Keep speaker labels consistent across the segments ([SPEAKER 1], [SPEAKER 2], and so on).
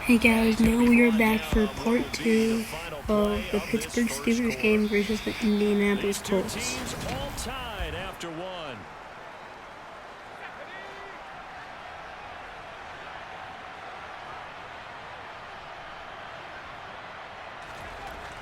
[SPEAKER 1] Hey guys, now we are back for part 2 of the Pittsburgh Steelers game versus the Indianapolis Colts.
[SPEAKER 2] All tied after one.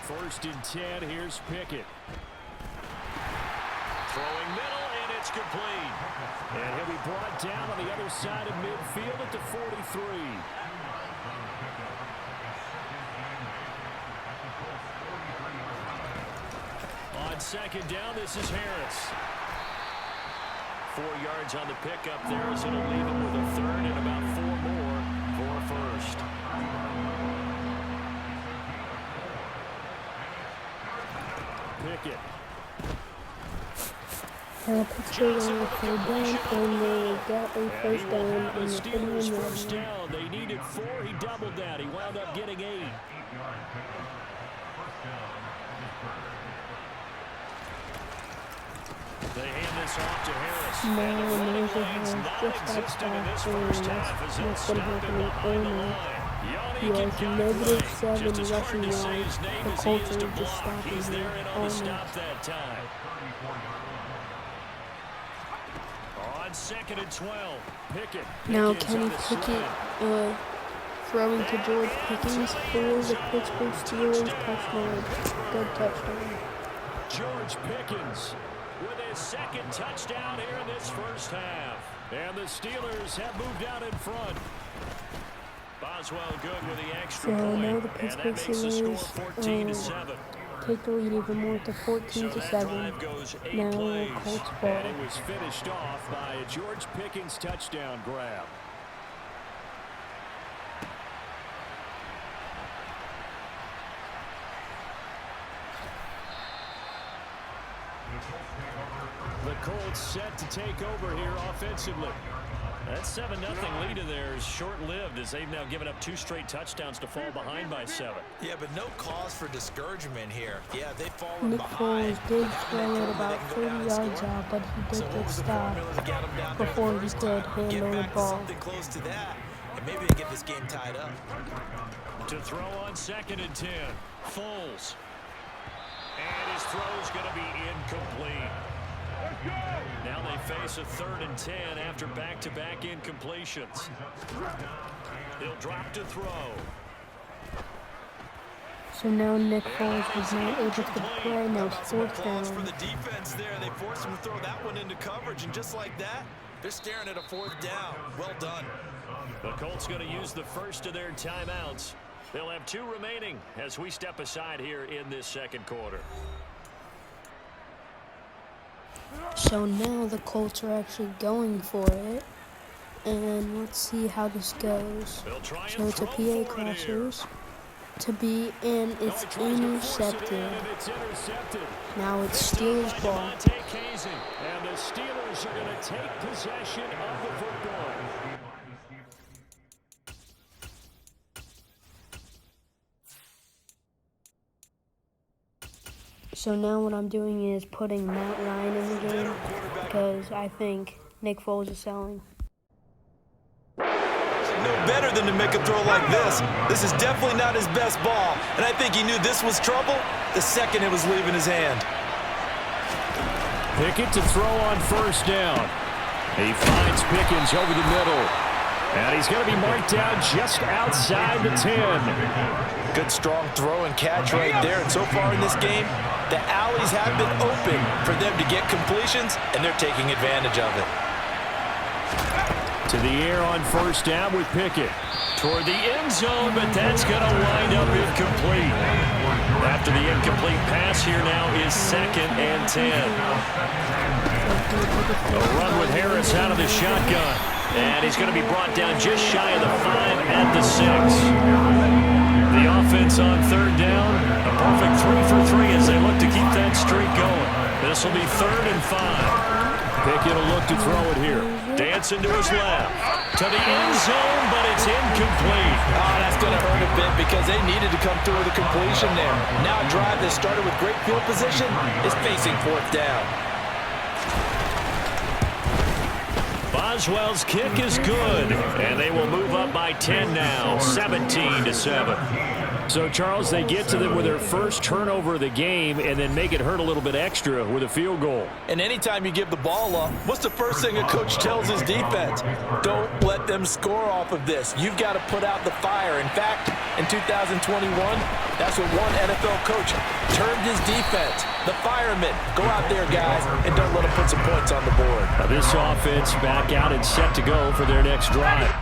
[SPEAKER 2] First and 10, here's Pickett. Throwing middle, and it's complete. And he'll be brought down on the other side of midfield at the 43. On second down, this is Harris. 4 yards on the pickup there, so it'll leave him with a third and about 4 more for a first. Pickett.
[SPEAKER 1] Pittsburgh on a third down, and they got a first down, and
[SPEAKER 2] the
[SPEAKER 1] they're putting
[SPEAKER 2] Steelers
[SPEAKER 1] him
[SPEAKER 2] first down. They needed 4. He doubled that. He wound up getting 8. They hand this off to Harris.
[SPEAKER 1] Now, Major Harris just outside, and that's what's going to happen all night. He has -7 rushing yards. The Colts are just stopping him all night.
[SPEAKER 2] On second and 12, Pickett.
[SPEAKER 1] Now Kenny Pickett throwing to George Pickens for the Pittsburgh Steelers touchdown. Good touchdown.
[SPEAKER 2] George Pickens with his second touchdown here in this first half. And the Steelers have moved out in front. Boswell good with the extra point.
[SPEAKER 1] Now the Pittsburgh Steelers take the lead even more to 14-7. Now Colts ball.
[SPEAKER 2] And it was finished off by a George Pickens touchdown grab. The Colts set to take over here offensively. That 7-0 lead of theirs short-lived as they've now given up 2 straight touchdowns to fall behind by 7.
[SPEAKER 3] Yeah, but no cause for discouragement here. Yeah, they've fallen
[SPEAKER 1] Nick
[SPEAKER 3] behind.
[SPEAKER 1] Foles did throw it about 30 yards out, but he did get stopped before he could handle the ball.
[SPEAKER 3] Something close to that, and maybe they get this game tied up.
[SPEAKER 2] To throw on second and 10, Foles. And his throw's going to be incomplete. Now they face a 3rd and 10 after back-to-back incompletions. He'll drop to throw.
[SPEAKER 1] So now Nick Foles was not able to play. Now it's 4th down.
[SPEAKER 3] For the defense there, they forced him to throw that one into coverage, and just like that, they're staring at a 4th down. Well done.
[SPEAKER 2] The Colts going to use the first of their timeouts. They'll have 2 remaining as we step aside here in this second quarter.
[SPEAKER 1] So now the Colts are actually going for it. And let's see how this goes. So it's a PA crossers to be, and it's intercepted. Now it's Steelers ball.
[SPEAKER 2] And the Steelers are going to take possession of the football.
[SPEAKER 1] So now what I'm doing is putting Matt Ryan in the game because I think Nick Foles is selling.
[SPEAKER 3] No better than to make a throw like this. This is definitely not his best ball, and I think he knew this was trouble the second it was leaving his hand.
[SPEAKER 2] Pickett to throw on first down. He finds Pickens over the middle. And he's going to be marked down just outside the 10.
[SPEAKER 3] Good strong throw and catch right there. And so far in this game, the alleys have been open for them to get completions, and they're taking advantage of it.
[SPEAKER 2] To the air on first down with Pickett. Toward the end zone, but that's going to wind up incomplete. After the incomplete pass here now is 2nd and 10. A run with Harris out of the shotgun. And he's going to be brought down just shy of the 5 at the 6. The offense on 3rd down, a perfect 3 for 3 as they look to keep that streak going. This will be 3rd and 5. Pickett will look to throw it here. Dancing to his left. To the end zone, but it's incomplete.
[SPEAKER 3] Oh, that's going to hurt a bit because they needed to come through with a completion there. Now a drive that started with great field position is facing 4th down.
[SPEAKER 2] Boswell's kick is good, and they will move up by 10 now, 17-7. So, Charles, they get to them with their first turnover of the game and then make it hurt a little bit extra with a field goal.
[SPEAKER 3] And anytime you give the ball up, what's the first thing a coach tells his defense? Don't let them score off of this. You've got to put out the fire. In fact, in 2021, that's what one NFL coach termed his defense. The firemen. Go out there, guys, and don't let them put some points on the board.
[SPEAKER 2] Now this offense back out and set to go for their next drive.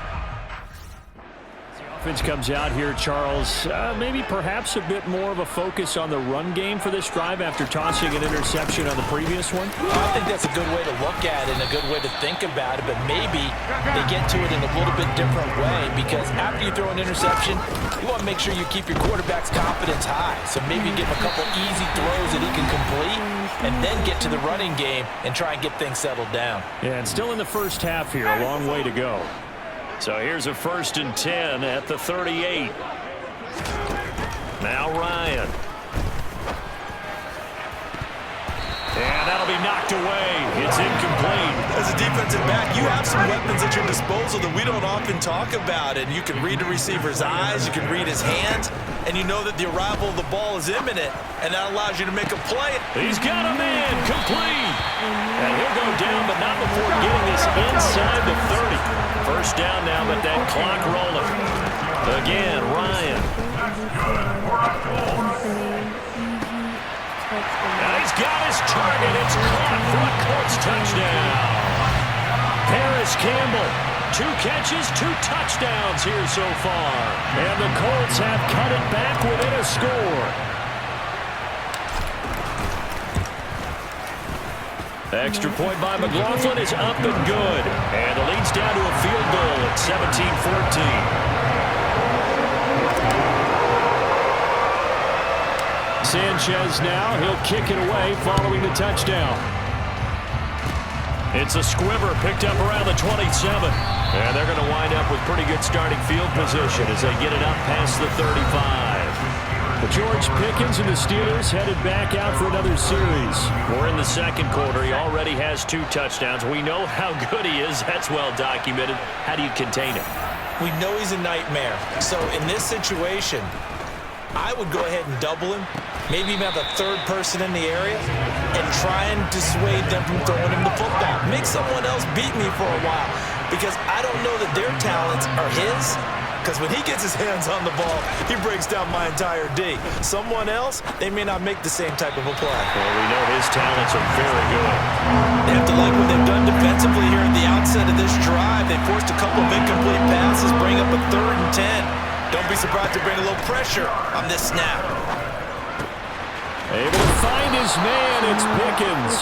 [SPEAKER 2] Offense comes out here, Charles, maybe perhaps a bit more of a focus on the run game for this drive after tossing an interception on the previous one?
[SPEAKER 3] I think that's a good way to look at it and a good way to think about it, but maybe they get to it in a little bit different way because after you throw an interception, you want to make sure you keep your quarterback's confidence high. So maybe give him a couple easy throws that he can complete and then get to the running game and try and get things settled down.
[SPEAKER 2] Yeah, and still in the first half here, a long way to go. So here's a 1st and 10 at the 38. Now Ryan. And that'll be knocked away. It's incomplete.
[SPEAKER 3] As a defensive back, you have some weapons at your disposal that we don't often talk about. And you can read the receiver's eyes, you can read his hands, and you know that the arrival of the ball is imminent, and that allows you to make a play.
[SPEAKER 2] He's got a man, complete. And he'll go down, but not before getting this inside the 30. First down now, but that clock rolling. Again, Ryan. Now he's got his target. It's caught for a Colts touchdown. Paris Campbell, 2 catches, 2 touchdowns here so far. And the Colts have cut it back within a score. Extra point by McLaughlin is up and good. And the lead's down to a field goal at 17-14. Sanchez now, he'll kick it away following the touchdown. It's a squibber picked up around the 27. And they're going to wind up with pretty good starting field position as they get it up past the 35. George Pickens and the Steelers headed back out for another series. We're in the second quarter. He already has 2 touchdowns. We know how good he is. That's well documented. How do you contain him?
[SPEAKER 3] We know he's a nightmare. So in this situation, I would go ahead and double him. Maybe even have a 3rd person in the area and try and dissuade them from throwing him the football. Make someone else beat me for a while because I don't know that their talents are his. Because when he gets his hands on the ball, he breaks down my entire D. Someone else, they may not make the same type of a play.
[SPEAKER 2] Well, we know his talents are very good.
[SPEAKER 3] They have to like what they've done defensively here at the outset of this drive. They forced a couple of incomplete passes, bring up a 3rd and 10. Don't be surprised to bring a little pressure on this snap.
[SPEAKER 2] Able to find his man, it's Pickens.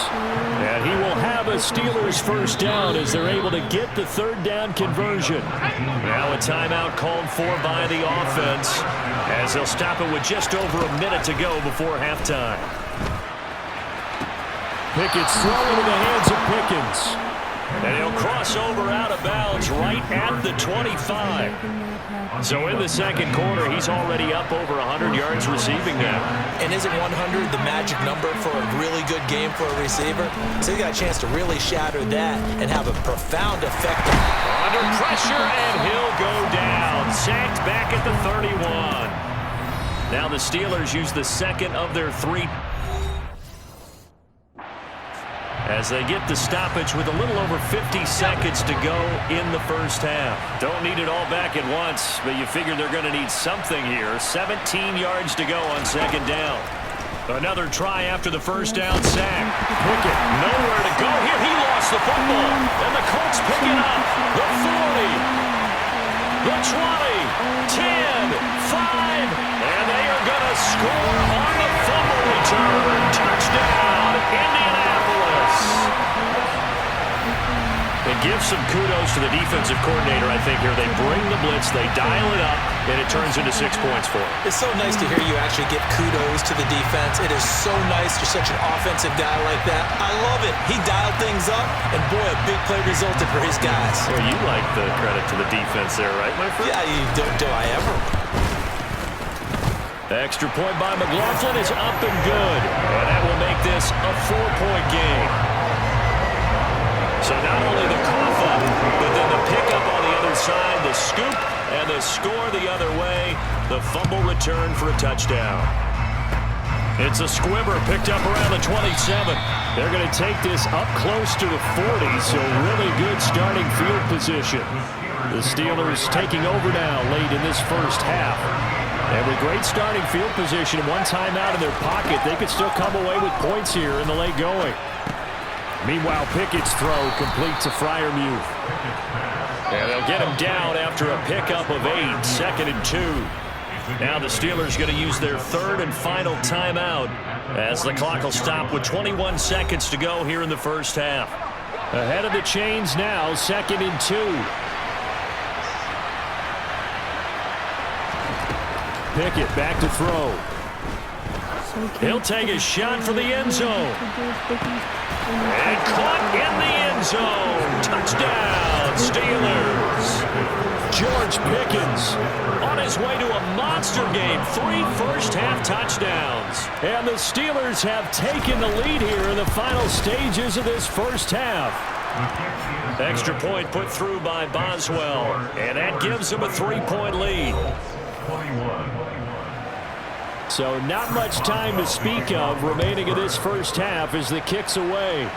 [SPEAKER 2] And he will have a Steelers first down as they're able to get the 3rd down conversion. Now a timeout called for by the offense as they'll stop it with just over a minute to go before halftime. Pickett's thrown into the hands of Pickens. And he'll cross over out of bounds right at the 25. So in the second quarter, he's already up over 100 yards receiving now.
[SPEAKER 3] And isn't 100 the magic number for a really good game for a receiver? So he got a chance to really shatter that and have a profound effect.
[SPEAKER 2] Under pressure, and he'll go down. Sacked back at the 31. Now the Steelers use the second of their 3 as they get the stoppage with a little over 50 seconds to go in the first half. Don't need it all back at once, but you figure they're going to need something here. 17 yards to go on second down. Another try after the first down sack. Pickett, nowhere to go here. He lost the football, and the Colts pick it up. The 40, the 20, 10, 5, and they are going to score on the fumble return. Touchdown, Indianapolis. And give some kudos to the defensive coordinator, I think, here. They bring the blitz, they dial it up, and it turns into 6 points for them.
[SPEAKER 3] It's so nice to hear you actually give kudos to the defense. It is so nice you're such an offensive guy like that. I love it. He dialed things up, and boy, a big play resulted for his guys.
[SPEAKER 2] Well, you like the credit to the defense there, right, my friend?
[SPEAKER 3] Yeah, do I ever?
[SPEAKER 2] Extra point by McLaughlin is up and good. And that will make this a 4-point game. So not only the cough up, but then the pickup on the other side, the scoop, and the score the other way. The fumble return for a touchdown. It's a squibber picked up around the 27. They're going to take this up close to the 40, so really good starting field position. The Steelers taking over now late in this first half. And with great starting field position and one timeout in their pocket, they could still come away with points here in the late going. Meanwhile, Pickett's throw complete to Freiermuth. And they'll get him down after a pickup of 8, 2nd and 2. Now the Steelers going to use their third and final timeout as the clock will stop with 21 seconds to go here in the first half. Ahead of the chains now, 2nd and 2. Pickett back to throw. He'll take a shot for the end zone. And caught in the end zone. Touchdown, Steelers. George Pickens on his way to a monster game. 3 first-half touchdowns. And the Steelers have taken the lead here in the final stages of this first half. Extra point put through by Boswell. And that gives them a 3-point lead. So not much time to speak of remaining in this first half as the kick's away.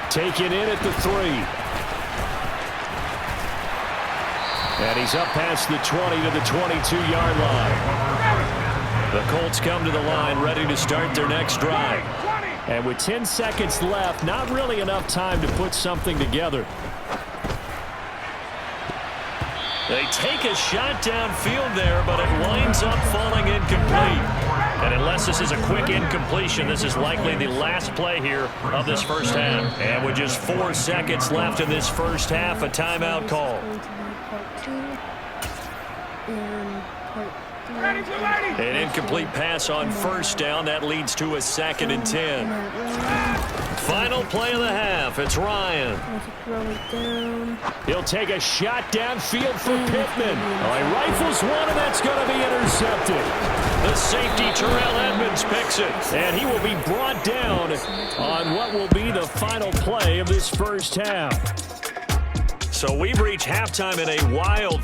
[SPEAKER 2] Taken in at the 3. And he's up past the 20 to the 22-yard line. The Colts come to the line ready to start their next drive. And with 10 seconds left, not really enough time to put something together. They take a shot downfield there, but it winds up falling incomplete. And unless this is a quick incompletion, this is likely the last play here of this first half. And with just 4 seconds left in this first half, a timeout call. An incomplete pass on first down. That leads to a 2nd and 10. Final play of the half. It's Ryan. He'll take a shot downfield for Pittman. He rifles one, and that's going to be intercepted. The safety, Terrell Edmonds, picks it. And he will be brought down on what will be the final play of this first half. So we've reached halftime in a wild